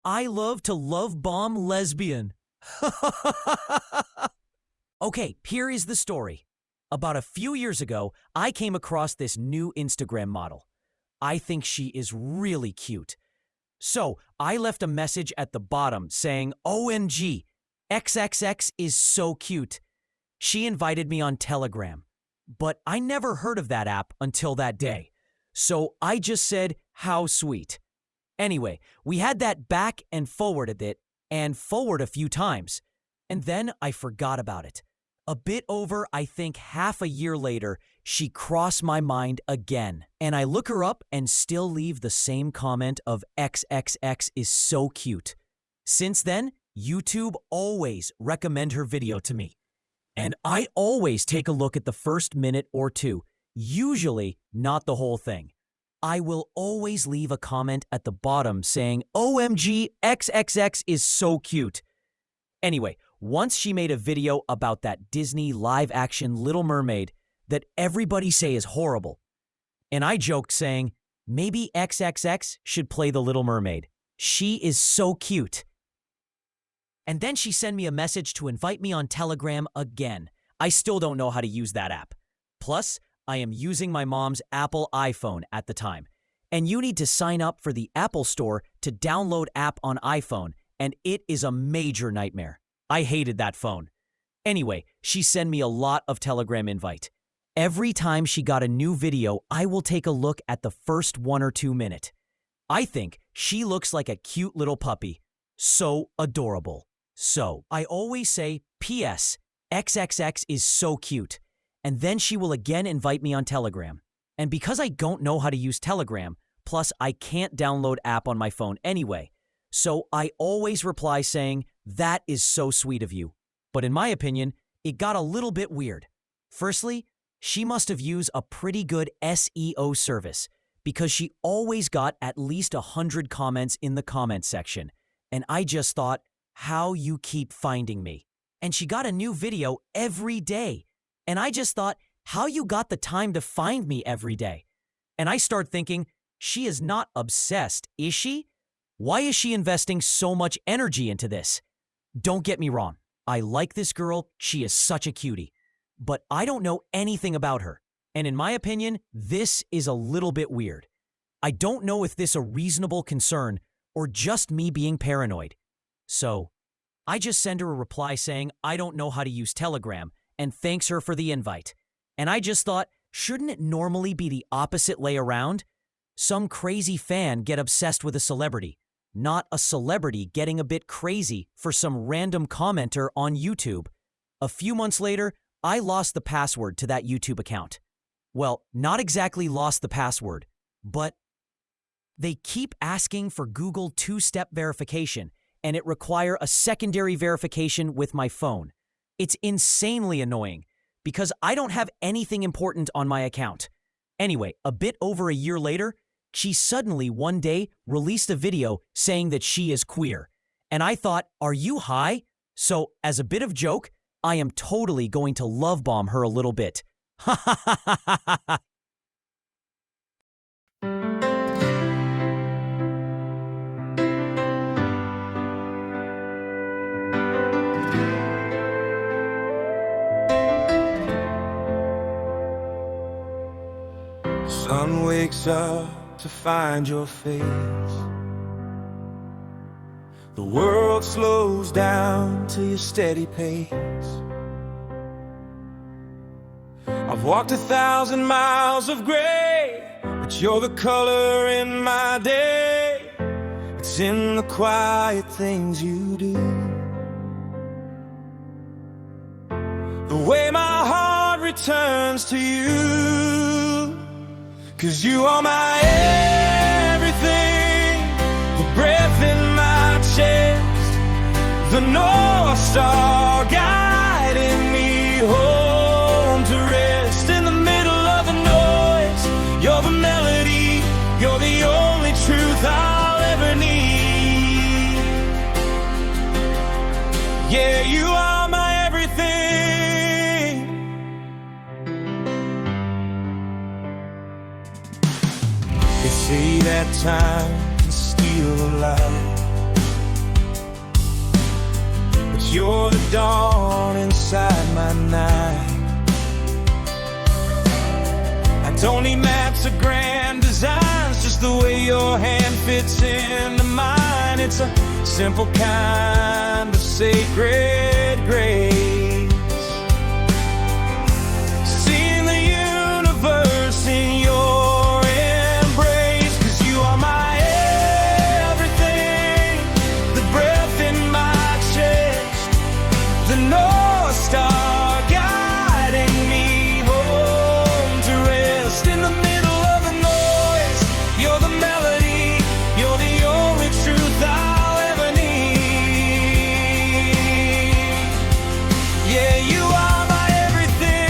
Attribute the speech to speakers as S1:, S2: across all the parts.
S1: I love to love bomb lesbian. Okay, here is the story. About a few years ago, I came across this new Instagram model. I think she is really cute. So I left a message at the bottom saying, OMG, XXX is so cute. She invited me on Telegram, but I never heard of that app until that day. So I just said, how sweet. Anyway, we had that back and forwarded it and forward a few times. And then I forgot about it. A bit over, I think half a year later, she crossed my mind again. And I look her up and still leave the same comment of XXX is so cute. Since then, YouTube always recommend her video to me. And I always take a look at the first minute or two, usually not the whole thing. I will always leave a comment at the bottom saying, OMG, XXX is so cute. Anyway, once she made a video about that Disney live-action Little Mermaid that everybody say is horrible. And I joked saying, maybe XXX should play the Little Mermaid. She is so cute. And then she sent me a message to invite me on Telegram again. I still don't know how to use that app. Plus, I am using my mom's Apple iPhone at the time. And you need to sign up for the Apple Store to download app on iPhone, and it is a major nightmare. I hated that phone. Anyway, she sent me a lot of Telegram invite. Every time she got a new video, I will take a look at the first 1 or 2 minutes. I think she looks like a cute little puppy. So adorable. So I always say, P.S. XXX is so cute. And then she will again invite me on Telegram. And because I don't know how to use Telegram, plus I can't download app on my phone anyway, so I always reply saying, that is so sweet of you. But in my opinion, it got a little bit weird. Firstly, she must have used a pretty good SEO service because she always got at least 100 comments in the comment section. And I just thought, how you keep finding me. And she got a new video every day. And I just thought, how you got the time to find me every day? And I start thinking, she is not obsessed, is she? Why is she investing so much energy into this? Don't get me wrong. I like this girl. She is such a cutie. But I don't know anything about her. And in my opinion, this is a little bit weird. I don't know if this is a reasonable concern or just me being paranoid. So I just send her a reply saying I don't know how to use Telegram and thanks her for the invite. And I just thought, shouldn't it normally be the opposite way around? Some crazy fan get obsessed with a celebrity, not a celebrity getting a bit crazy for some random commenter on YouTube. A few months later, I lost the password to that YouTube account. Well, not exactly lost the password, but they keep asking for Google two-step verification, and it requires a secondary verification with my phone. It's insanely annoying because I don't have anything important on my account. Anyway, a bit over a year later, she suddenly one day released a video saying that she is queer. And I thought, are you high? So, as a bit of joke, I am totally going to love bomb her a little bit. Ha ha ha ha ha ha.
S2: Sun wakes up to find your face. The world slows down to your steady pace. I've walked 1,000 miles of gray, but you're the color in my day. It's in the quiet things you do. The way my heart returns to you. 'Cause you are my everything, the breath in my chest, the North Star guiding me home to rest. In the middle of the noise, you're the melody, you're the only truth I'll ever need. Yeah, you are my everything. They say that time can steal a life, You're the dawn inside my night. I don't need maps or grand designs, just the way your hand fits into mine. It's a simple kind of sacred grace, seeing the universe in your embrace. 'Cause you are my everything, the breath in my chest, the North Star guiding me home to rest. In the middle of the noise, you're the melody, you're the only truth I'll ever need. Yeah, you are my everything.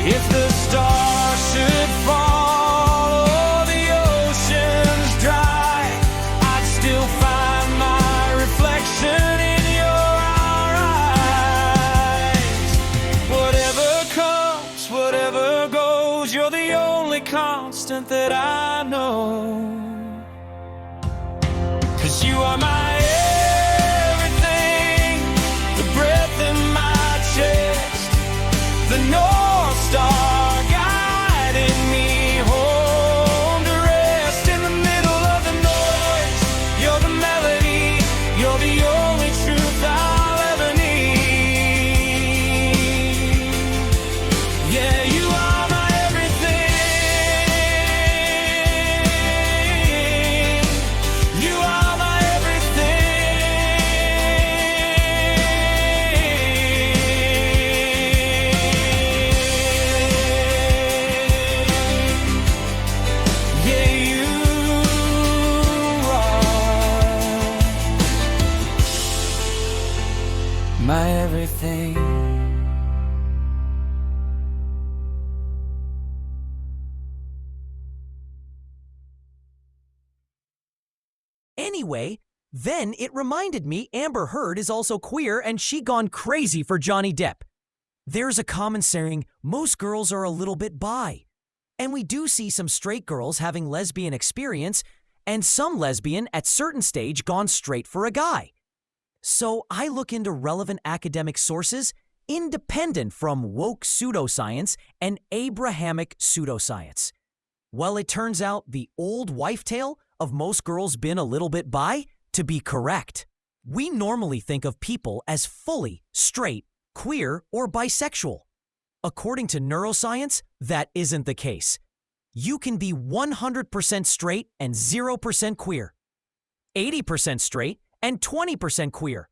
S2: If the stars should fall or the oceans dry, I'd still find my reflection in your eyes. Whatever comes, whatever goes, you're the only constant that I know. 'Cause you are my everything, the breath in my chest, the North Star guiding me home to rest. In the middle of the noise, you're the melody, you're the only truth I'll ever need. Yeah, you are my everything. You are my everything. Yeah, you are my everything.
S1: Anyway, then it reminded me Amber Heard is also queer and she gone crazy for Johnny Depp. There's a common saying, most girls are a little bit bi. And we do see some straight girls having lesbian experience and some lesbian at certain stage gone straight for a guy. So I look into relevant academic sources independent from woke pseudoscience and Abrahamic pseudoscience. Well, it turns out the old wife tale of most girls been a little bit bi to be correct. We normally think of people as fully straight, queer, or bisexual. According to neuroscience, that isn't the case. You can be 100% straight and 0% queer, 80% straight and 20% queer,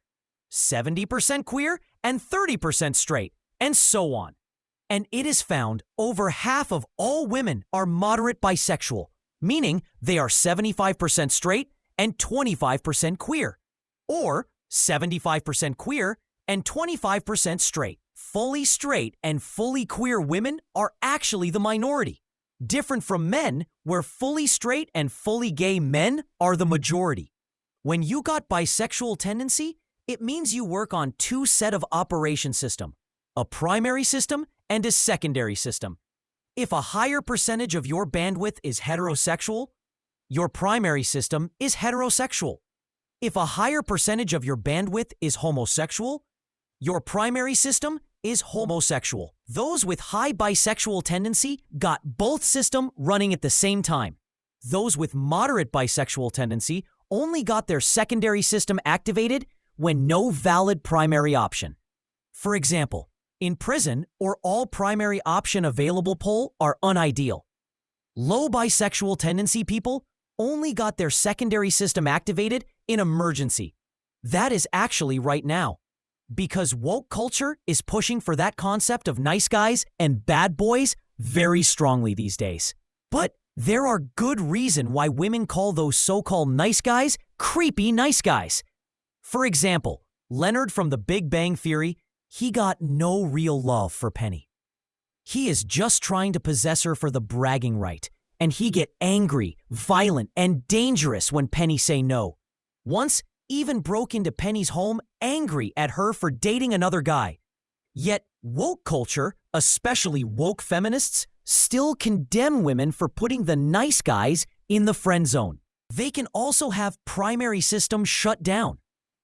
S1: 70% queer and 30% straight, and so on. And it is found over half of all women are moderate bisexual, meaning they are 75% straight and 25% queer, or 75% queer and 25% straight. Fully straight and fully queer women are actually the minority, different from men where fully straight and fully gay men are the majority. When you got bisexual tendency, it means you work on two set of operation system, a primary system and a secondary system. If a higher percentage of your bandwidth is heterosexual, your primary system is heterosexual. If a higher percentage of your bandwidth is homosexual, your primary system is homosexual. Those with high bisexual tendency got both system running at the same time. Those with moderate bisexual tendency only got their secondary system activated when no valid primary option. For example, in prison or all primary option available poll are unideal. Low bisexual tendency people only got their secondary system activated in emergency. That is actually right now. Because woke culture is pushing for that concept of nice guys and bad boys very strongly these days. But there are good reason why women call those so-called nice guys creepy nice guys. For example, Leonard from The Big Bang Theory, he got no real love for Penny. He is just trying to possess her for the bragging right, and he get angry, violent, and dangerous when Penny say no. Once, even broke into Penny's home angry at her for dating another guy. Yet, woke culture, especially woke feminists, still condemn women for putting the nice guys in the friend zone. They can also have primary systems shut down,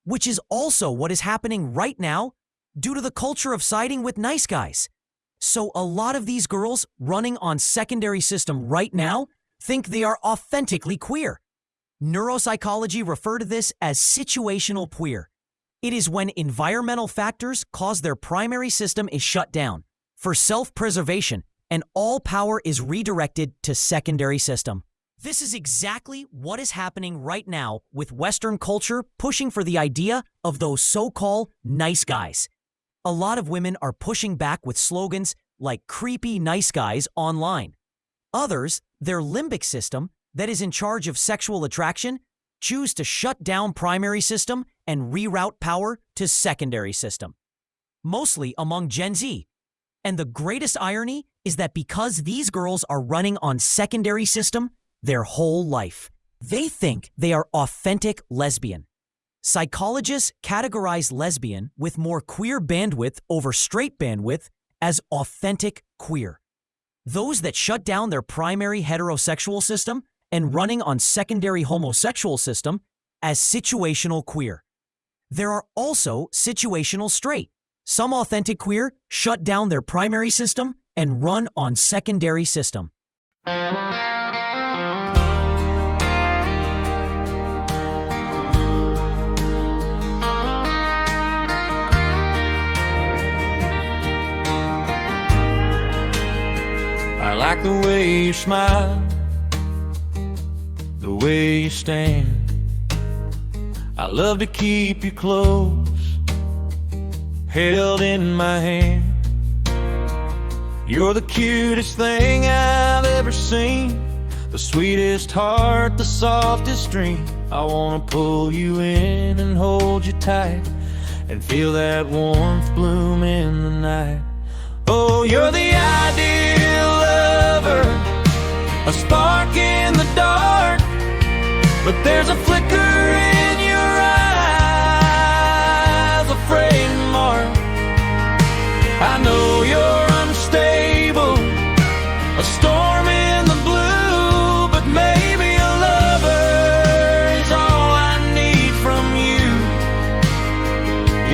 S1: which is also what is happening right now due to the culture of siding with nice guys. So a lot of these girls running on secondary system right now think they are authentically queer. Neuropsychology refer to this as situational queer. It is when environmental factors cause their primary system is shut down for self-preservation and all power is redirected to secondary system. This is exactly what is happening right now with Western culture pushing for the idea of those so-called nice guys. A lot of women are pushing back with slogans like creepy nice guys online. Others, their limbic system that is in charge of sexual attraction, choose to shut down primary system and reroute power to secondary system. Mostly among Gen Z. And the greatest irony is that because these girls are running on secondary system their whole life, they think they are authentic lesbian. Psychologists categorize lesbian with more queer bandwidth over straight bandwidth as authentic queer. Those that shut down their primary heterosexual system and running on secondary homosexual system as situational queer. There are also situational straight. Some authentic queer shut down their primary system and run on secondary system.
S2: I like the way you smile, the way you stand. I love to keep you close, held in my hand. You're the cutest thing I've ever seen, the sweetest heart, the softest dream. I wanna pull you in and hold you tight and feel that warmth bloom in the night. Oh, you're the ideal lover, a spark in the dark, but there's a flicker in your eyes, a fraying mark. I know you're unstable, a storm in the blue, but maybe a lover is all I need from you.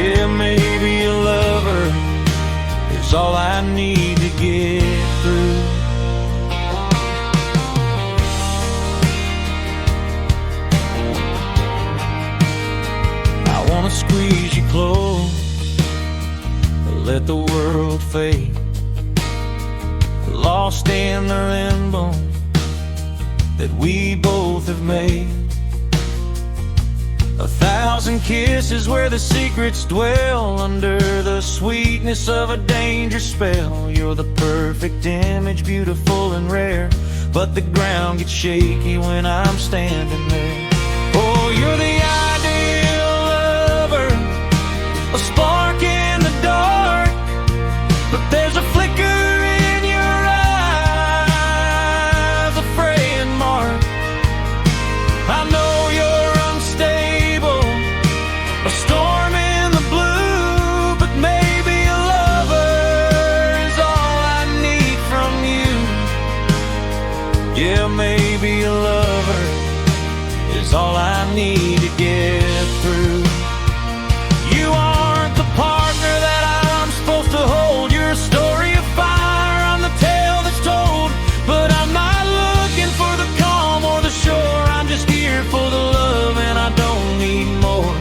S2: Yeah, maybe a lover is all I need to get through. I wanna squeeze you close, let the world fade, lost in the limbo that we both have made. 1,000 kisses where the secrets dwell under the sweetness of a dangerous spell. You're the perfect image, beautiful and rare, but the ground gets shaky when I'm standing there. Oh, you're the ideal lover, a spark in the dark, but there's a flicker in your eyes, a fraying mark. I know you're unstable, a storm in the blue, but maybe a lover is all I need from you. Yeah, maybe a lover is all I need to get through. You aren't the partner that I'm supposed to hold. You're a story of fire on the tale that's told, but I'm not looking for the calm or the shore. I'm just here for the love and I don't need more.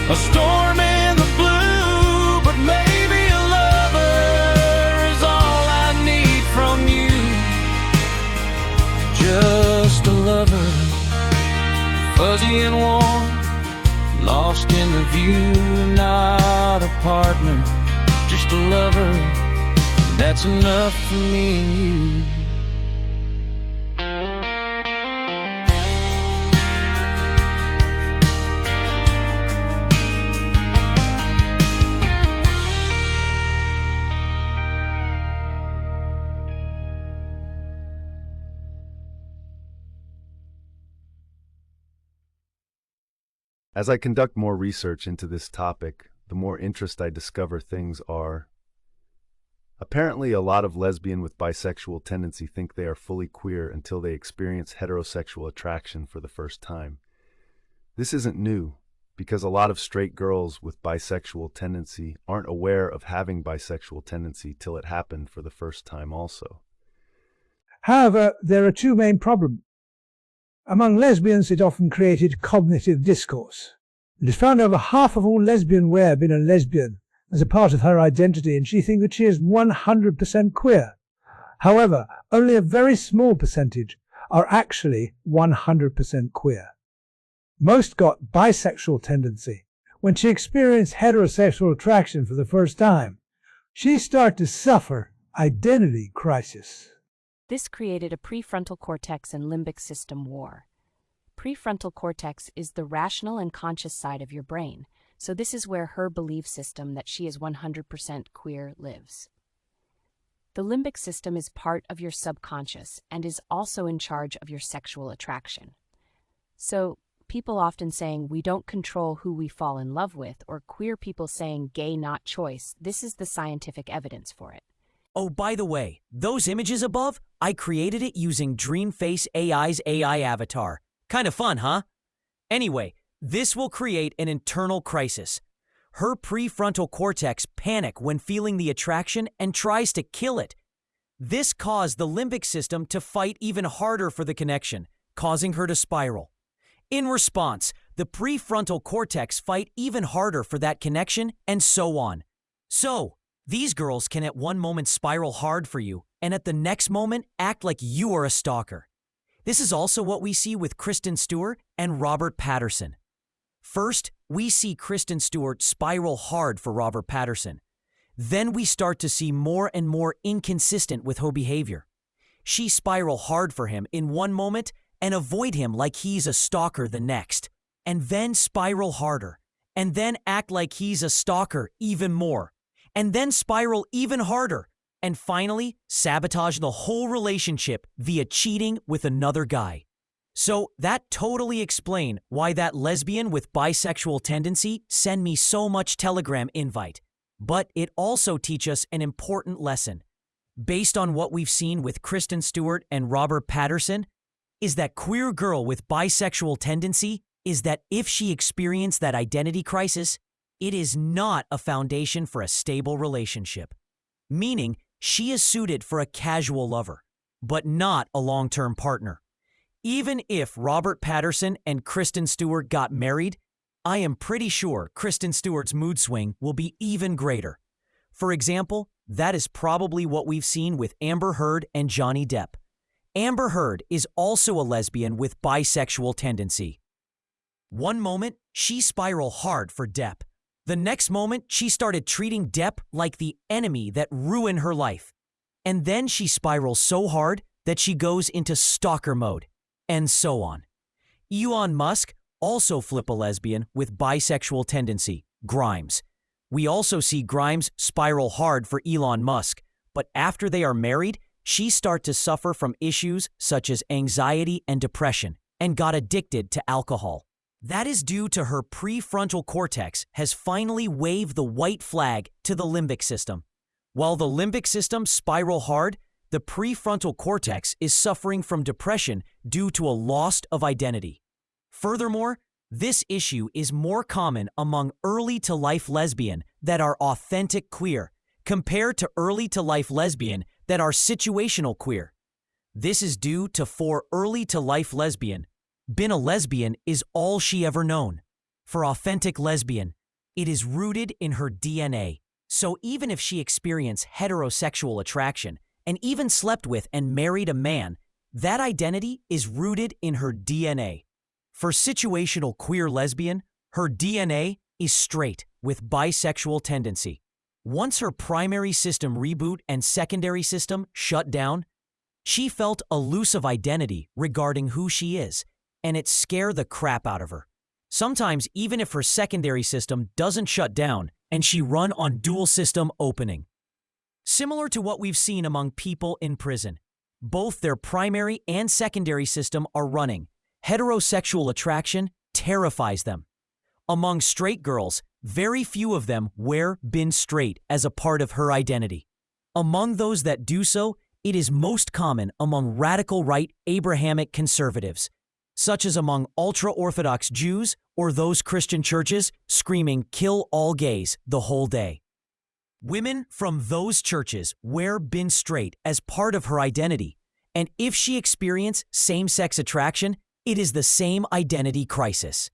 S2: A storm in the blue, but maybe a lover is all I need from you. Just a lover, fuzzy and warm, lost in the view, not a partner, just a lover. That's enough for me and you.
S3: As I conduct more research into this topic, the more interest I discover things are. Apparently, a lot of lesbian with bisexual tendency think they are fully queer until they experience heterosexual attraction for the first time. This isn't new, because a lot of straight girls with bisexual tendency aren't aware of having bisexual tendency till it happened for the first time also.
S4: However, there are two main problems. Among lesbians, it often created cognitive discourse. It is found over half of all lesbian women have been a lesbian as a part of her identity, and she thinks that she is 100% queer. However, only a very small percentage are actually 100% queer. Most got bisexual tendency. When she experienced heterosexual attraction for the first time, she started to suffer identity crisis.
S5: This created a prefrontal cortex and limbic system war. Prefrontal cortex is the rational and conscious side of your brain, so this is where her belief system that she is 100% queer lives. The limbic system is part of your subconscious and is also in charge of your sexual attraction. So, people often saying we don't control who we fall in love with, or queer people saying gay not choice, this is the scientific evidence for it.
S1: Oh, by the way, those images above, I created it using Dreamface AI's AI avatar. Kind of fun, huh? Anyway, this will create an internal crisis. Her prefrontal cortex panics when feeling the attraction and tries to kill it. This caused the limbic system to fight even harder for the connection, causing her to spiral. In response, the prefrontal cortex fight even harder for that connection, and so on. So, these girls can at one moment spiral hard for you, and at the next moment act like you are a stalker. This is also what we see with Kristen Stewart and Robert Pattinson. First, we see Kristen Stewart spiral hard for Robert Pattinson. Then we start to see more and more inconsistent with her behavior. She spiral hard for him in one moment and avoid him like he's a stalker the next, and then spiral harder, and then act like he's a stalker even more, and then spiral even harder, and finally sabotage the whole relationship via cheating with another guy. So that totally explains why that lesbian with bisexual tendency send me so much Telegram invite. But it also teaches us an important lesson. Based on what we've seen with Kristen Stewart and Robert Pattinson, is that queer girl with bisexual tendency is that if she experienced that identity crisis, it is not a foundation for a stable relationship. Meaning, she is suited for a casual lover, but not a long-term partner. Even if Robert Pattinson and Kristen Stewart got married, I am pretty sure Kristen Stewart's mood swing will be even greater. For example, that is probably what we've seen with Amber Heard and Johnny Depp. Amber Heard is also a lesbian with bisexual tendency. One moment, she spiraled hard for Depp. The next moment, she started treating Depp like the enemy that ruined her life. And then she spirals so hard that she goes into stalker mode, and so on. Elon Musk also flip a lesbian with bisexual tendency, Grimes. We also see Grimes spiral hard for Elon Musk, but after they are married, she starts to suffer from issues such as anxiety and depression, and got addicted to alcohol. That is due to her prefrontal cortex has finally waved the white flag to the limbic system. While the limbic system spiral hard, the prefrontal cortex is suffering from depression due to a loss of identity. Furthermore, this issue is more common among early-to-life lesbian that are authentic queer compared to early-to-life lesbian that are situational queer. This is due to for early-to-life lesbian, been a lesbian is all she ever known. For authentic lesbian, it is rooted in her DNA. So even if she experienced heterosexual attraction and even slept with and married a man, that identity is rooted in her DNA. For situational queer lesbian, her DNA is straight with bisexual tendency. Once her primary system reboot and secondary system shut down, she felt a loss of identity regarding who she is, and it scared the crap out of her. Sometimes even if her secondary system doesn't shut down and she run on dual system opening. Similar to what we've seen among people in prison, both their primary and secondary system are running. Heterosexual attraction terrifies them. Among straight girls, very few of them wear been straight as a part of her identity. Among those that do so, it is most common among radical right Abrahamic conservatives, such as among ultra-Orthodox Jews or those Christian churches screaming "kill all gays" the whole day. Women from those churches wear been straight as part of her identity, and if she experiences same-sex attraction, it is the same identity crisis.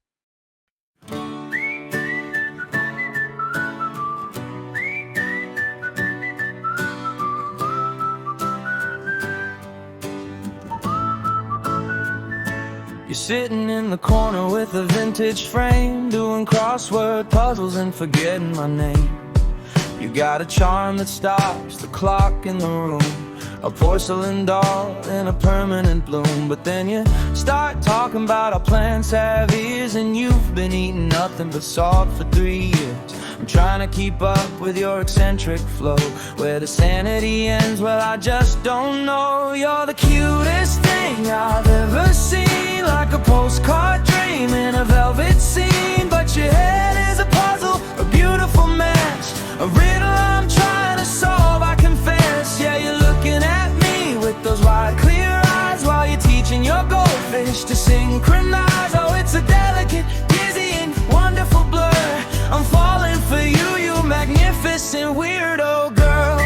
S2: You're sitting in the corner with a vintage frame, doing crossword puzzles and forgetting my name. You got a charm that stops the clock in the room, a porcelain doll in a permanent bloom. But then you start talking about how plants have ears, and you've been eating nothing but salt for 3 years. I'm trying to keep up with your eccentric flow. Where the sanity ends, well, I just don't know. You're the cutest thing I've ever seen, like a postcard dream in a velvet scene. But your head is a puzzle, a beautiful mess, a riddle I'm trying to solve, I confess. Yeah, you're looking at me with those wide, clear eyes while you're teaching your goldfish to synchronize. Oh, it's a delicate, dizzying, wonderful blur. I'm falling for you, you magnificent weirdo girl.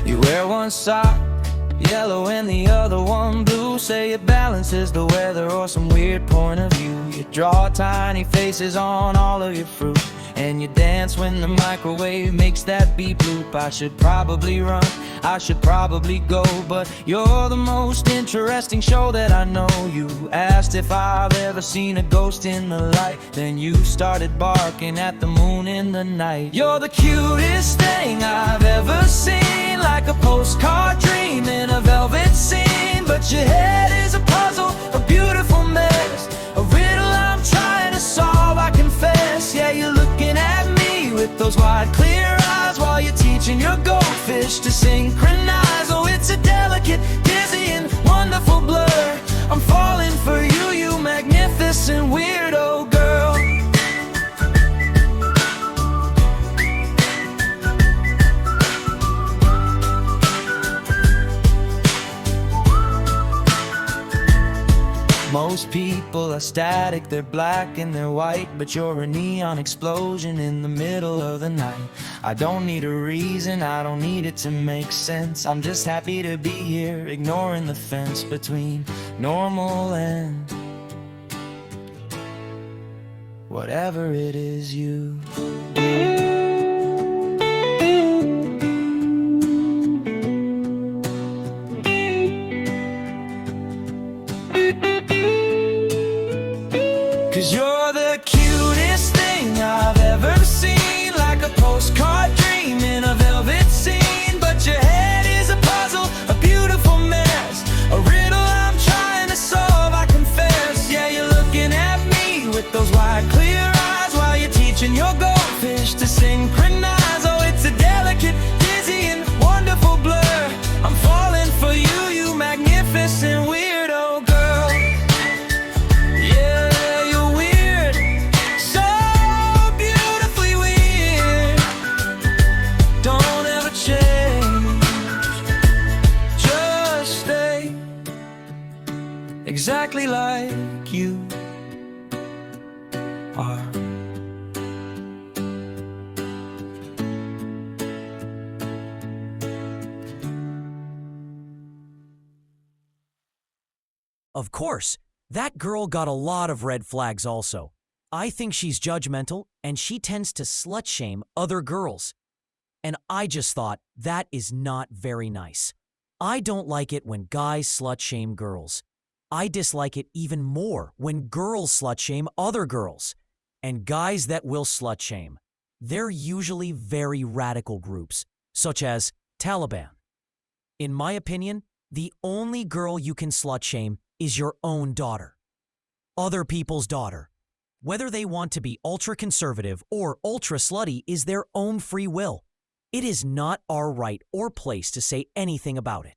S2: You wear one sock yellow and the other one blue. Say it balances the weather or some weird point of view. You draw tiny faces on all of your fruit, and you dance when the microwave makes that beep loop. I should probably run, I should probably go, but you're the most interesting show that I know. You asked if I've ever seen a ghost in the light, then you started barking at the moon in the night. You're the cutest thing I've ever seen, like a postcard dream in a velvet scene. But your head is a puzzle, a beautiful mess, a riddle I'm trying to solve, I confess. Yeah, you're looking at me with those wide, clear eyes while you're teaching your goldfish to synchronize. Oh, it's a delicate, dizzying, wonderful blur. I'm falling for you, you magnificent weirdo girl. Most people are static, they're black and they're white, but you're a neon explosion in the middle of the night. I don't need a reason, I don't need it to make sense. I'm just happy to be here, ignoring the fence between normal and whatever it is you do. Cause you're the cutest thing I've ever seen, like a postcard dream in a velvet scene. But your head is a puzzle, a beautiful mess, a riddle I'm trying to solve, I confess. Yeah, you're looking at me with those wide, clear eyes while you're teaching your goldfish to synchronize. Oh, it's a delicate, dizzying, wonderful blur. I'm falling for you, you magnificent weirdo girl. Exactly like you are.
S1: Of course, that girl got a lot of red flags also. I think she's judgmental and she tends to slut-shame other girls. And I just thought that is not very nice. I don't like it when guys slut-shame girls. I dislike it even more when girls slut-shame other girls. And guys that will slut-shame, they're usually very radical groups, such as Taliban. In my opinion, the only girl you can slut-shame is your own daughter. Other people's daughter. Whether they want to be ultra-conservative or ultra-slutty is their own free will. It is not our right or place to say anything about it.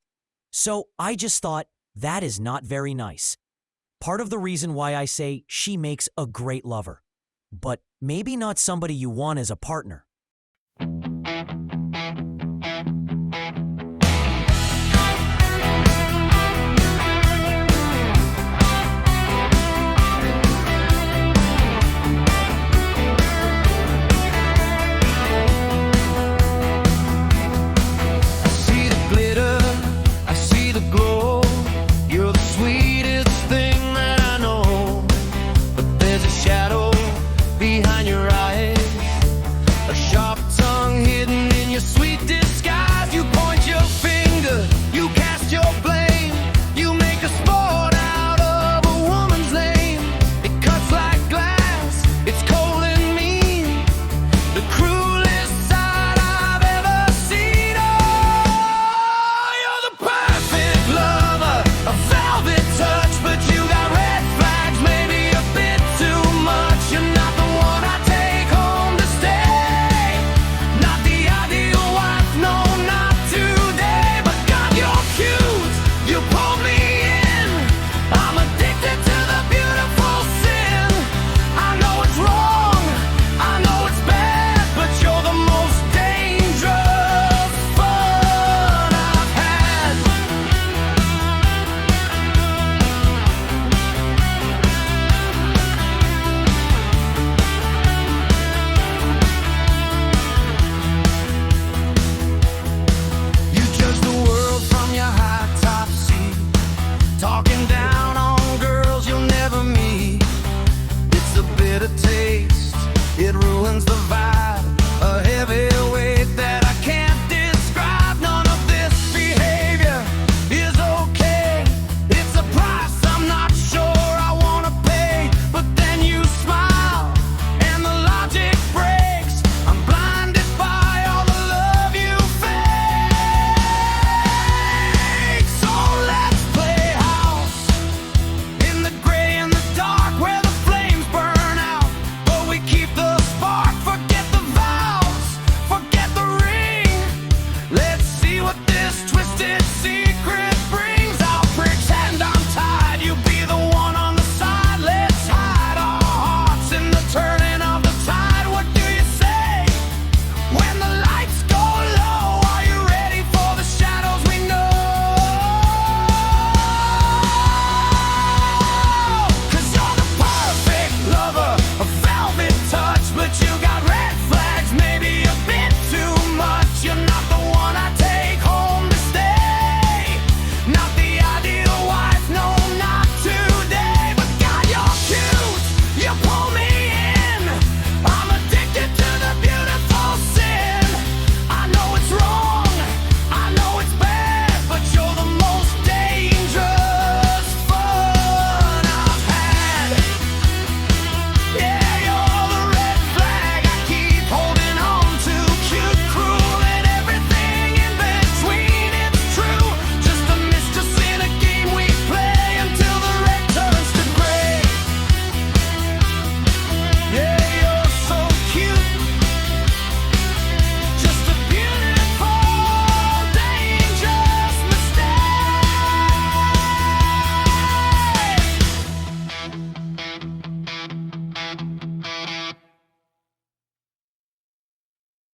S1: So I just thought, that is not very nice. Part of the reason why I say she makes a great lover. But maybe not somebody you want as a partner.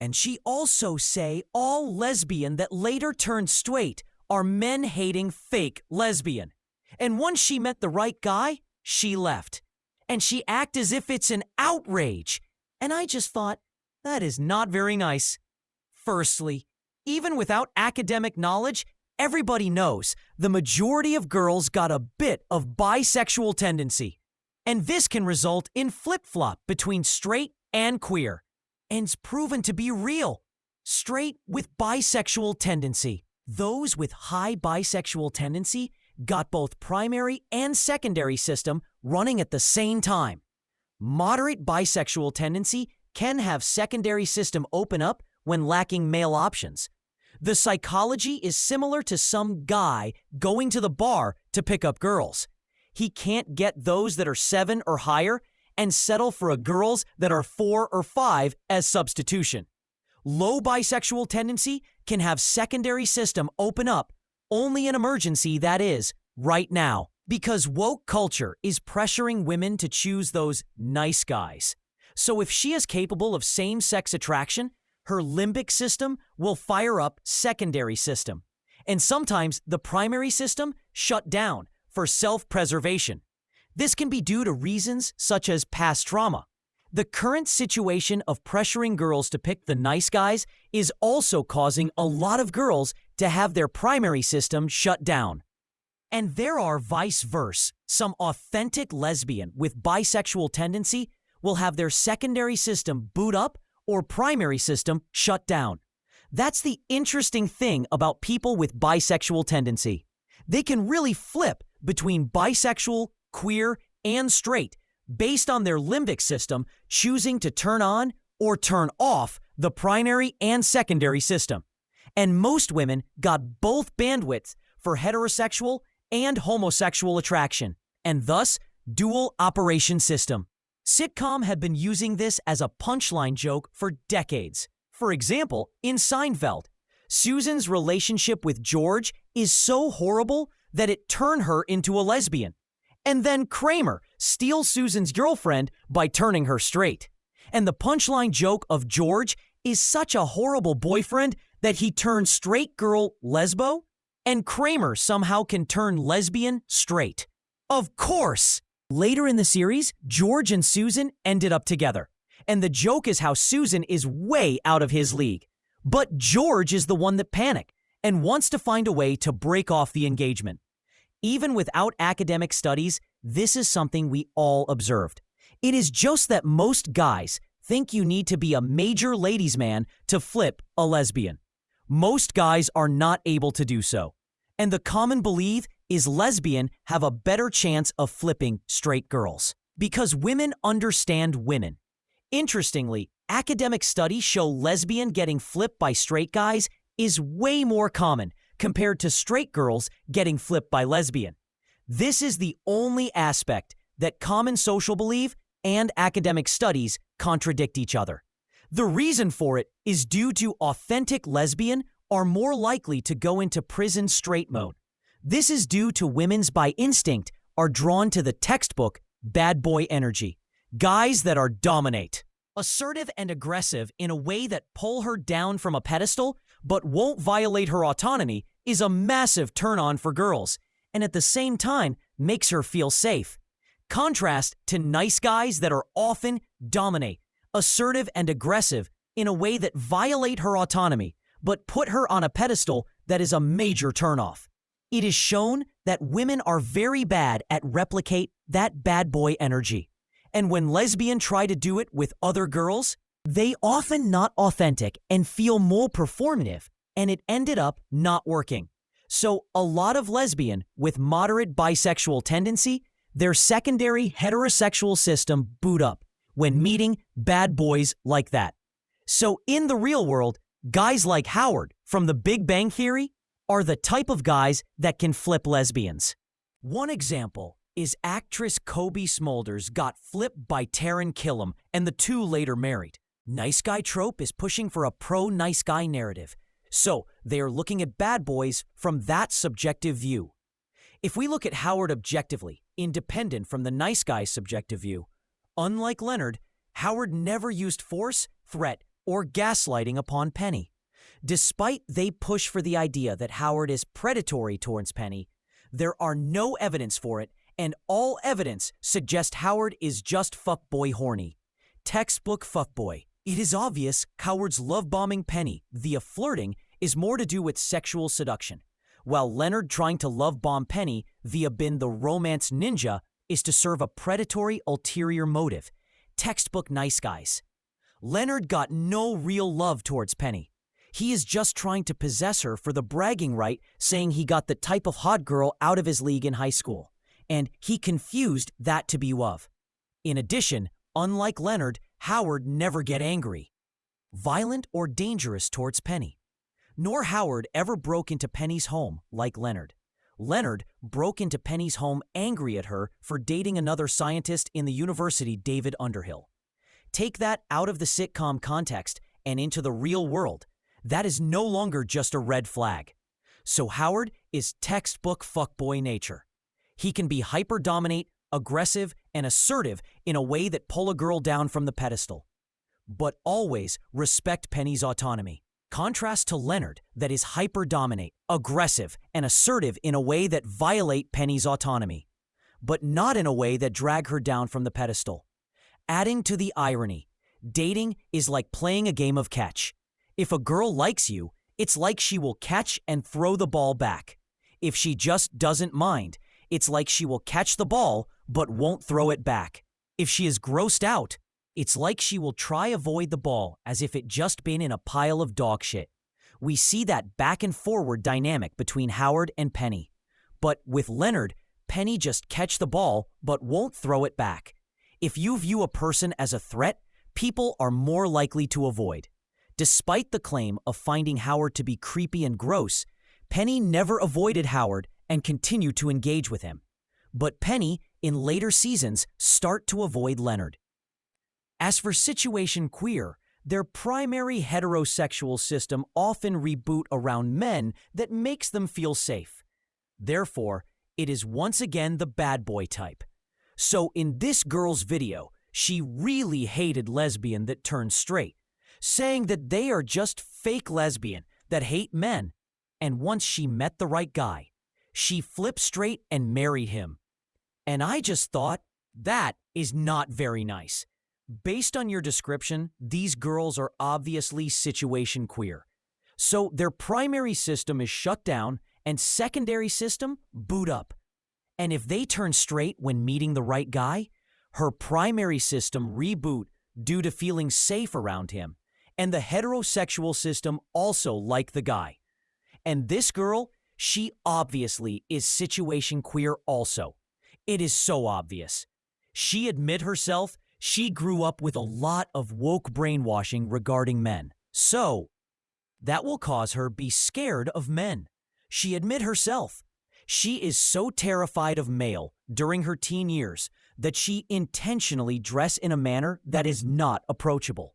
S1: And she also say all lesbian that later turned straight are men-hating fake lesbian. And once she met the right guy, she left. And she act as if it's an outrage. And I just thought, that is not very nice. Firstly, even without academic knowledge, everybody knows the majority of girls got a bit of bisexual tendency. And this can result in flip-flop between straight and queer. And it's proven to be real. Straight with bisexual tendency. Those with high bisexual tendency got both primary and secondary system running at the same time. Moderate bisexual tendency can have secondary system open up when lacking male options. The psychology is similar to some guy going to the bar to pick up girls. He can't get those that are 7 or higher and settle for a girls that are 4 or 5 as substitution. Low bisexual tendency can have secondary system open up only in emergency, that is, right now, because woke culture is pressuring women to choose those nice guys. So if she is capable of same-sex attraction, her limbic system will fire up secondary system. And sometimes the primary system shut down for self-preservation. This can be due to reasons such as past trauma. The current situation of pressuring girls to pick the nice guys is also causing a lot of girls to have their primary system shut down. And there are vice versa. Some authentic lesbian with bisexual tendency will have their secondary system boot up or primary system shut down. That's the interesting thing about people with bisexual tendency. They can really flip between bisexual, queer, and straight based on their limbic system choosing to turn on or turn off the primary and secondary system. And most women got both bandwidths for heterosexual and homosexual attraction, and thus dual operation system. Sitcom had been using this as a punchline joke for decades. For example, in Seinfeld, Susan's relationship with George is so horrible that it turned her into a lesbian. And then Kramer steals Susan's girlfriend by turning her straight. And the punchline joke of George is such a horrible boyfriend that he turned straight girl lesbo, and Kramer somehow can turn lesbian straight. Of course! Later in the series, George and Susan ended up together. And the joke is how Susan is way out of his league. But George is the one that panicked and wants to find a way to break off the engagement. Even without academic studies, this is something we all observed. It is just that most guys think you need to be a major ladies' man to flip a lesbian. Most guys are not able to do so. And the common belief is lesbian have a better chance of flipping straight girls because women understand women. Interestingly, academic studies show lesbian getting flipped by straight guys is way more common compared to straight girls getting flipped by lesbian. This is the only aspect that common social belief and academic studies contradict each other. The reason for it is due to authentic lesbian are more likely to go into prison straight mode. This is due to women's by instinct are drawn to the textbook bad boy energy, guys that are dominate, assertive and aggressive in a way that pull her down from a pedestal but won't violate her autonomy is a massive turn-on for girls, and at the same time makes her feel safe. Contrast to nice guys that are often dominate, assertive and aggressive in a way that violate her autonomy, but put her on a pedestal that is a major turnoff. It is shown that women are very bad at replicate that bad boy energy. And when lesbian try to do it with other girls, they often not authentic and feel more performative, and it ended up not working. So a lot of lesbian with moderate bisexual tendency, their secondary heterosexual system boot up when meeting bad boys like that. So in the real world, guys like Howard from The Big Bang Theory are the type of guys that can flip lesbians. One example is actress Kobe Smulders got flipped by Taran Killam and the two later married. Nice guy trope is pushing for a pro-nice guy narrative. So they are looking at bad boys from that subjective view. If we look at Howard objectively, independent from the nice guy's subjective view, unlike Leonard, Howard never used force, threat, or gaslighting upon Penny. Despite they push for the idea that Howard is predatory towards Penny, there are no evidence for it, and all evidence suggests Howard is just fuckboy horny. Textbook fuckboy. It is obvious Howard's love-bombing Penny via flirting is more to do with sexual seduction, while Leonard trying to love-bomb Penny via being the romance ninja is to serve a predatory ulterior motive. Textbook nice guys. Leonard got no real love towards Penny. He is just trying to possess her for the bragging right, saying he got the type of hot girl out of his league in high school, and he confused that to be love. In addition, unlike Leonard, Howard never get angry, violent, or dangerous towards Penny. Nor Howard ever broke into Penny's home like Leonard. Leonard broke into Penny's home angry at her for dating another scientist in the university, David Underhill. Take that out of the sitcom context and into the real world. That is no longer just a red flag. So Howard is textbook fuckboy nature. He can be hyper-dominate, aggressive, and assertive in a way that pull a girl down from the pedestal. But always respect Penny's autonomy. Contrast to Leonard that is hyper-dominate, aggressive, and assertive in a way that violate Penny's autonomy, but not in a way that drag her down from the pedestal. Adding to the irony, dating is like playing a game of catch. If a girl likes you, it's like she will catch and throw the ball back. If she just doesn't mind, it's like she will catch the ball but won't throw it back. If she is grossed out, it's like she will try avoid the ball as if it just been in a pile of dog shit. We see that back and forward dynamic between Howard and Penny. But with Leonard, Penny just catch the ball but won't throw it back. If you view a person as a threat, people are more likely to avoid. Despite the claim of finding Howard to be creepy and gross, Penny never avoided Howard and continued to engage with him. But Penny, in later seasons, start to avoid Leonard. As for Situation Queer, their primary heterosexual system often reboot around men that makes them feel safe. Therefore, it is once again the bad boy type. So in this girl's video, she really hated lesbian that turned straight, saying that they are just fake lesbian that hate men. And once she met the right guy, she flipped straight and married him. And I just thought, that is not very nice. Based on your description, these girls are obviously situation queer. So their primary system is shut down and secondary system boot up. And if they turn straight when meeting the right guy, her primary system reboot due to feeling safe around him, and the heterosexual system also like the guy. And this girl, she obviously is situation queer also. It is so obvious. She admit herself she grew up with a lot of woke brainwashing regarding men. So, that will cause her be scared of men. She admit herself. She is so terrified of male during her teen years that she intentionally dress in a manner that is not approachable.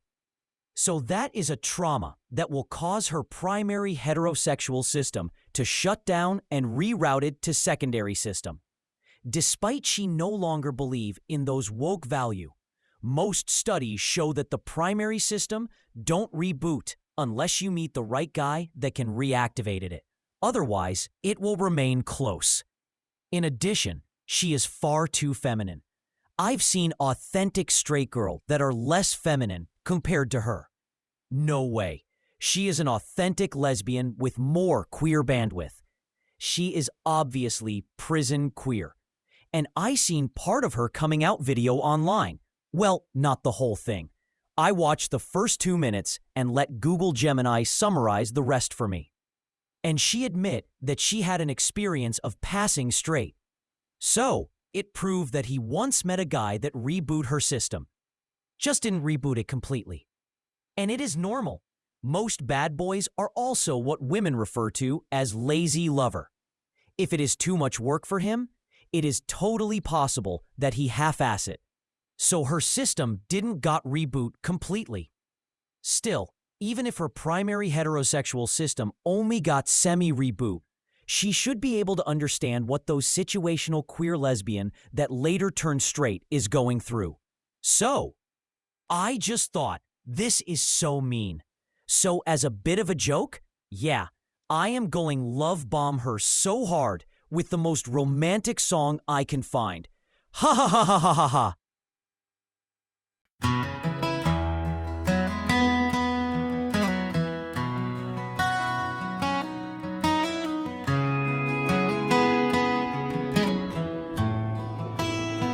S1: So that is a trauma that will cause her primary heterosexual system to shut down and rerouted to secondary system. Despite she no longer believe in those woke value, most studies show that the primary system don't reboot unless you meet the right guy that can reactivate it. Otherwise, it will remain close. In addition, she is far too feminine. I've seen authentic straight girls that are less feminine compared to her. No way. She is an authentic lesbian with more queer bandwidth. She is obviously prison queer. And I seen part of her coming out video online. Well, not the whole thing. I watched the first 2 minutes and let Google Gemini summarize the rest for me. And she admit that she had an experience of passing straight. So, it proved that he once met a guy that reboot her system. Just didn't reboot it completely. And it is normal. Most bad boys are also what women refer to as lazy lover. If it is too much work for him, it is totally possible that he half-ass it. So her system didn't got reboot completely. Still, even if her primary heterosexual system only got semi-reboot, she should be able to understand what those situational queer lesbian that later turned straight is going through. So, I just thought, this is so mean. So as a bit of a joke, yeah, I am going love bomb her so hard with the most romantic song I can find. Ha ha ha ha ha ha ha.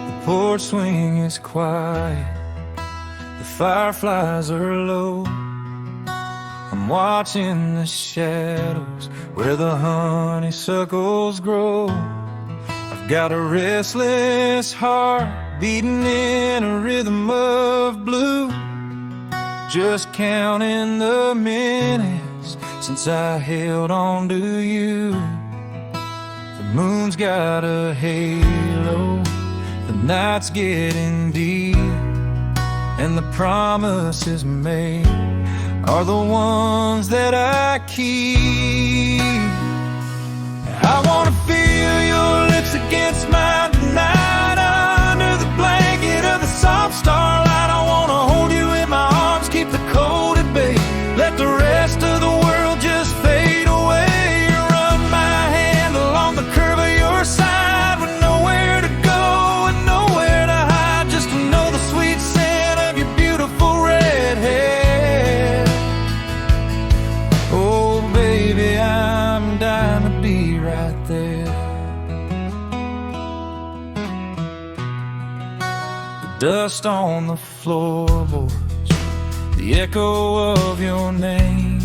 S2: The porch swing is quiet, the fireflies are low. I'm I'm watching the shadows where the honeysuckles grow. I've got a restless heart beating in a rhythm of blue, just counting the minutes since I held on to you. The moon's got a halo, the night's getting deep, and the promises made are the ones that I keep. I wanna feel your lips against mine tonight, under the blanket of the soft starlight. I wanna hold you in my arms, keep the cold at bay, let the rest of the world just fade away. Run my hand along the curve of your side with nowhere to go and nowhere to hide, just to know the sweet scent of your beautiful red hair. Oh baby, I'm dying to be right there. The dust on the floorboards, the echo of your name.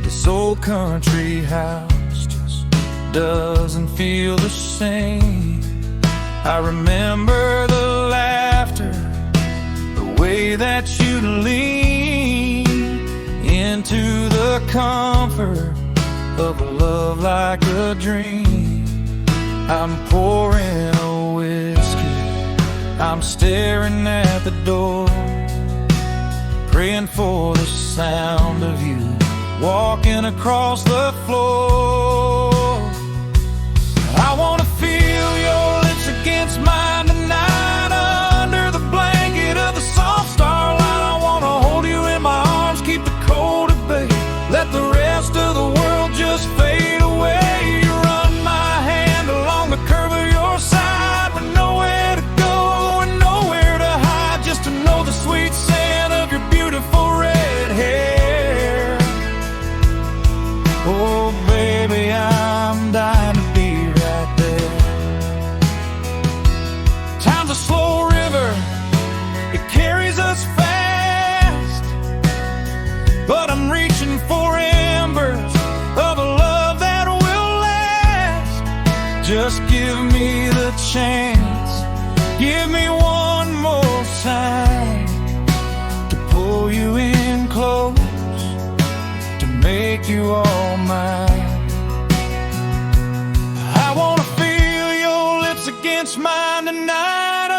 S2: This old country house just doesn't feel the same. I remember the laughter, the way that you lean into the comfort of a love like a dream. I'm pouring a whiskey, I'm staring at the door, praying for the sound of you walking across the floor. I wanna feel your lips against mine tonight, under the blanket of the soft starlight. I wanna hold you in my arms, keep the cold at bay, let the rest of the world just fade away. You run my hand along the curve of your side with nowhere to go and nowhere to hide, just to know the sweet scent of your beautiful red hair. Oh baby, I'm dying to be right there. Time's a slow river, it carries us fast, but I'm reaching for embers of a love that will last. Just give me the chance, give me one more time to pull you in close, to make you all mine. I wanna feel your lips against mine tonight,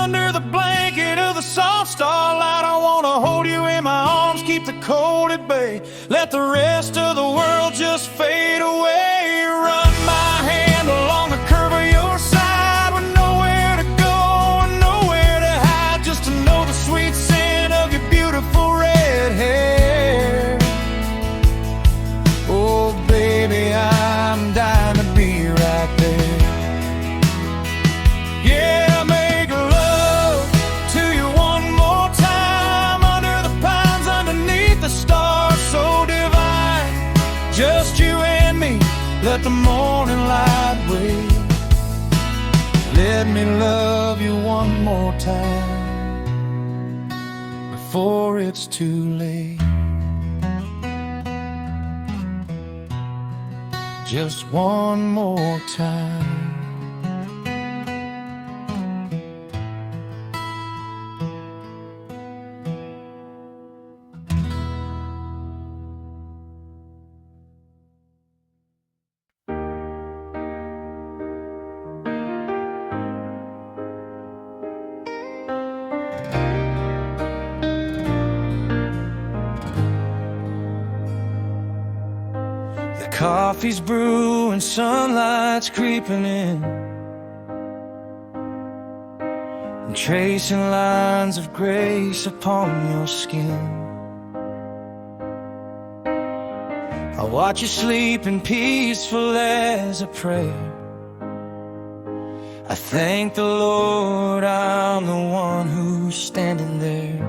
S2: under the blanket of the soft starlight. I wanna hold you in my arms, keep the cold at bay, let the rest of the world just fade away. Run my hand along the curve of your side with nowhere to go and nowhere to hide, just to know the sweet scent of your beautiful red hair. Oh baby, I'm dying to be right there. Yeah, make love to you one more time, under the pines, underneath the stars so divine. Just you and me, let the morning light wait. Let me love you one more time before it's too late. Just one more time. Coffee's brewing, sunlight's creeping in, and tracing lines of grace upon your skin. I watch you sleeping peaceful as a prayer. I thank the Lord I'm the one who's standing there.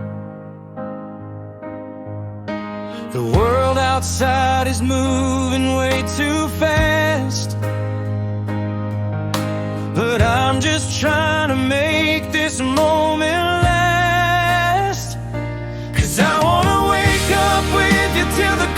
S2: The world outside is moving way too fast, but I'm just trying to make this moment last. 'Cause I wanna wake up with you till the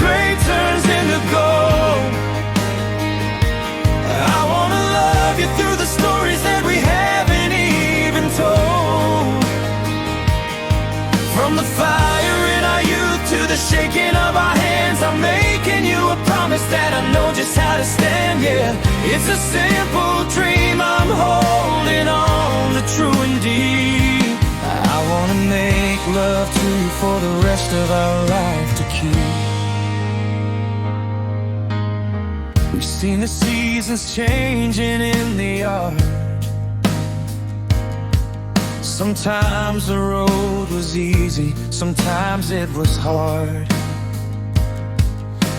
S2: that I know just how to stand, yeah. It's a simple dream I'm holding on to, true indeed. I wanna make love to you for the rest of our life to keep. We've seen the seasons changing in the yard. Sometimes the road was easy, sometimes it was hard.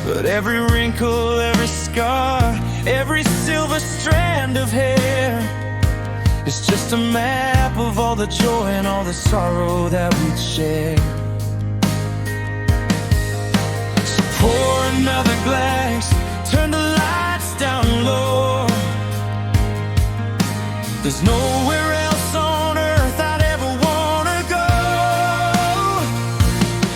S2: But every wrinkle, every scar, every silver strand of hair is just a map of all the joy and all the sorrow that we'd share. So pour another glass, turn the lights down low. There's nowhere else on earth I'd ever wanna go.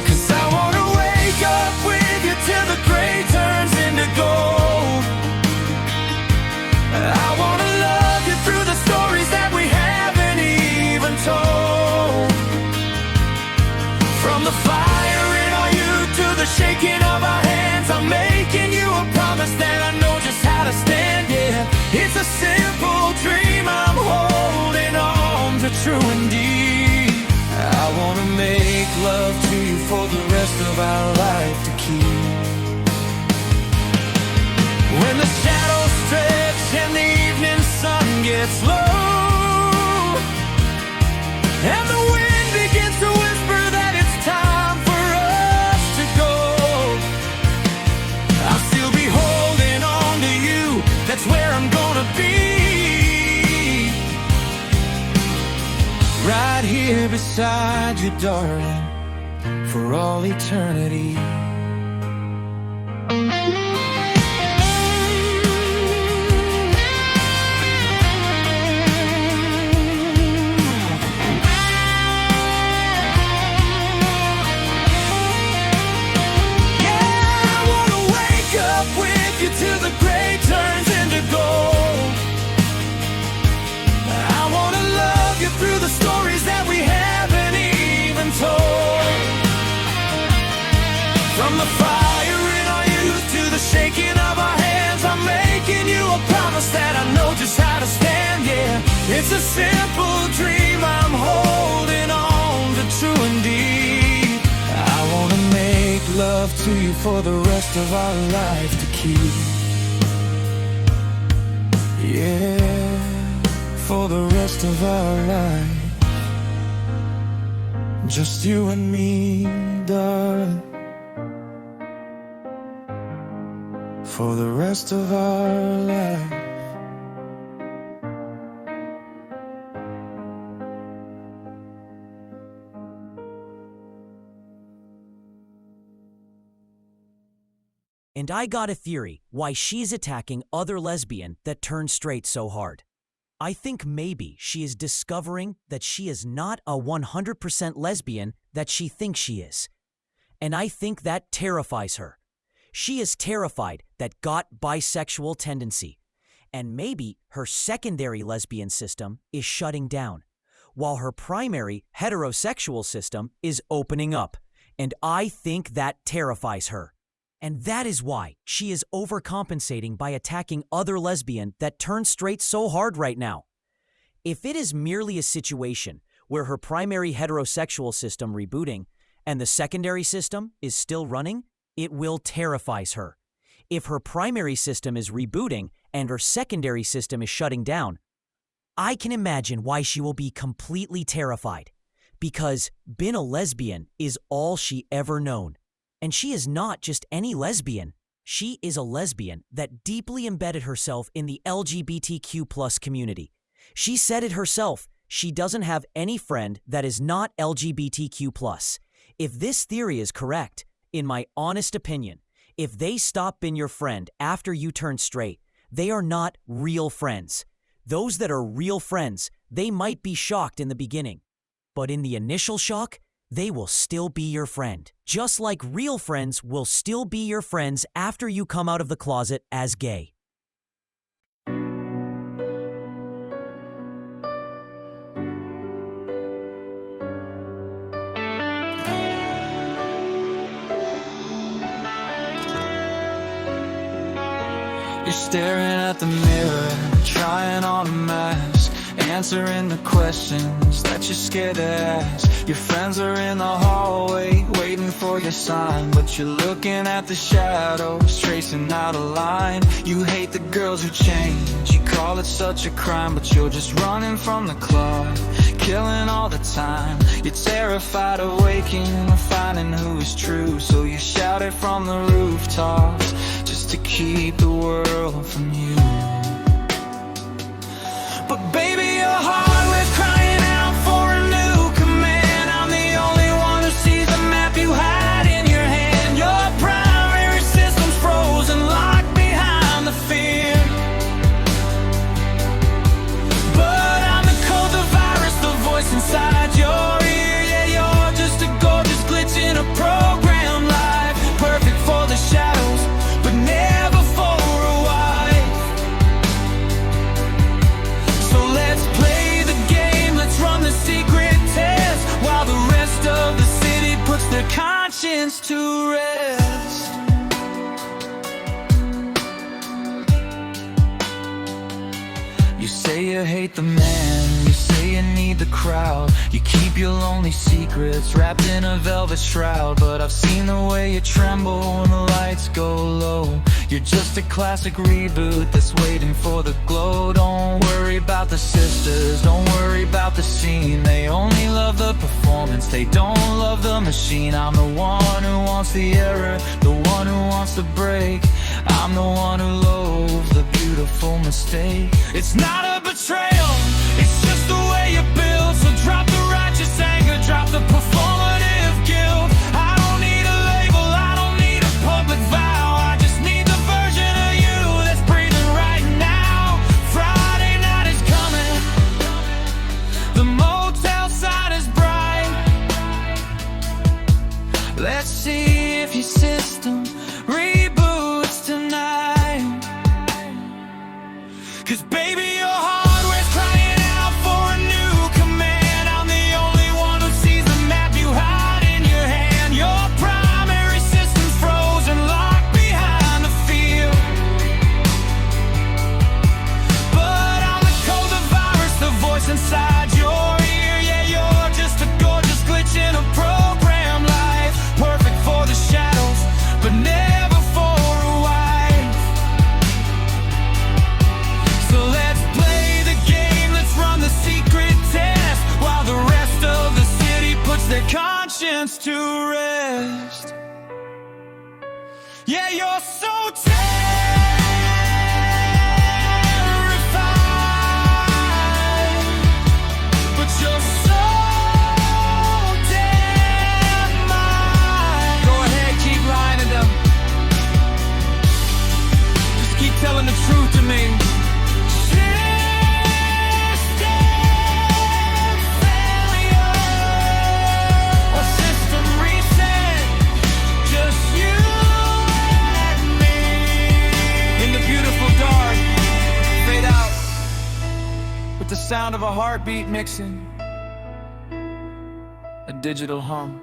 S2: 'Cause I wanna wake up with you till the gray turns into gold. I wanna love you through the stories that we haven't even told. From the fire in our youth to the shaking of our hands, I'm making you a promise that I know just how to stand, yeah. It's a simple dream I'm holding on to, true indeed. I wanna make love to you for the rest of our life to keep. When the shadows stretch and the evening sun gets low, and the wind begins to whisper that it's time for us to go, I'll still be holding on to you. That's where I'm gonna be, right here beside you, darling, for all eternity. Till the gray turns into gold. I wanna love you through the stories that we haven't even told. From the fire in our youth to the shaking of our hands, I'm making you a promise that I know just how to stand, yeah. It's a simple dream I'm holding on to, true indeed. I wanna make love to you for the rest of our life to keep. Yeah, for the rest of our life, just you and me, darling. For the rest of our life.
S1: And I got a theory why she's attacking other lesbian that turned straight so hard. I think maybe she is discovering that she is not a 100% lesbian that she thinks she is. And I think that terrifies her. She is terrified that got bisexual tendency. And maybe her secondary lesbian system is shutting down, while her primary heterosexual system is opening up. And I think that terrifies her. And that is why she is overcompensating by attacking other lesbian that turn straight so hard right now. If it is merely a situation where her primary heterosexual system rebooting and the secondary system is still running, it will terrifies her. If her primary system is rebooting and her secondary system is shutting down, I can imagine why she will be completely terrified, because being a lesbian is all she ever known. And she is not just any lesbian. She is a lesbian that deeply embedded herself in the LGBTQ+ community. She said it herself, she doesn't have any friend that is not LGBTQ+. If this theory is correct, in my honest opinion, if they stop being your friend after you turn straight, they are not real friends. Those that are real friends, they might be shocked in the beginning, but in the initial shock, they will still be your friend. Just like real friends will still be your friends after you come out of the closet as gay.
S2: staring at the mirror, trying on a mask, answering the questions that you're scared to ask. Your friends are in the hallway, waiting for your sign, but you're looking at the shadows, tracing out a line. You hate the girls who change, you call it such a crime, but you're just running from the clock, killing all the time. You're terrified of waking or finding who is true, so you shout it from the rooftops, just to keep the world from you. But baby, your heart was crying out for a new command. I'm the only one who sees the map you had in your hand. Your primary system's frozen, locked behind the fear. But I'm the code, the virus, the voice inside your ear. Yeah, you're just a gorgeous glitch in a program live, perfect for the shadows, but never for a wife. So let's play the game, let's run the secret test, while the rest of the city puts their conscience to rest. You say you hate the man, you say you need the crowd, you keep your lonely secrets wrapped in a velvet shroud. But I've seen the way you tremble when the lights go low. You're just a classic reboot that's waiting for the glow. Don't worry about the sisters, don't worry about the scene. They only love the performance, they don't love the machine. I'm the one who wants the error, the one who wants to break. I'm the one who loathes the beautiful mistake. It's not a betrayal, it's just the way you build. So drop the righteous anger, drop the performative guilt. I don't need a label, I don't need a public vow. I just need the version of you that's breathing right now. Friday night is coming, the motel sign is bright. Let's see if your system reboots tonight. 'Cause baby, your hardware's crying out for a new command. I'm the only one who sees the map you hide in your hand. Your primary system's frozen, locked behind the field. But I'm the code, the virus, the voice inside your ear. Yeah, you're just a gorgeous glitch in a program life, perfect for the shadows, but never for a wife. So let's play the game, let's run the secret test, while the rest of the city puts their conscience to rest. Yeah, you're so terrified, but you're so damn mine. Go ahead, keep lying to them. Just keep telling the truth to me. System failure or system reset, just you and me. In the beautiful dark, fade out with the sound of a heartbeat mixing a digital hum.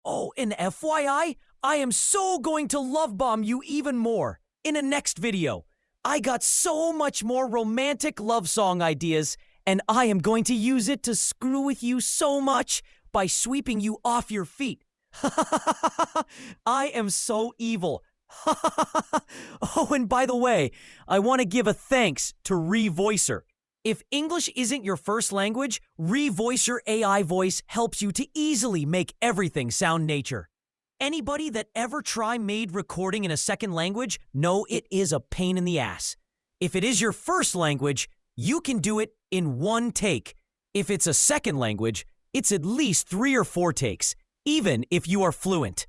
S1: Oh, and FYI, I am so going to love bomb you even more in a next video. I got so much more romantic love song ideas, and I am going to use it to screw with you so much by sweeping you off your feet. I am so evil. Oh, and by the way, I want to give a thanks to Revoicer. If English isn't your first language, Revoicer AI voice helps you to easily make everything sound nature. Anybody that ever made recording in a second language know it is a pain in the ass. If it is your first language, you can do it in one take. If it's a second language, it's at least 3 or 4 takes, even if you are fluent.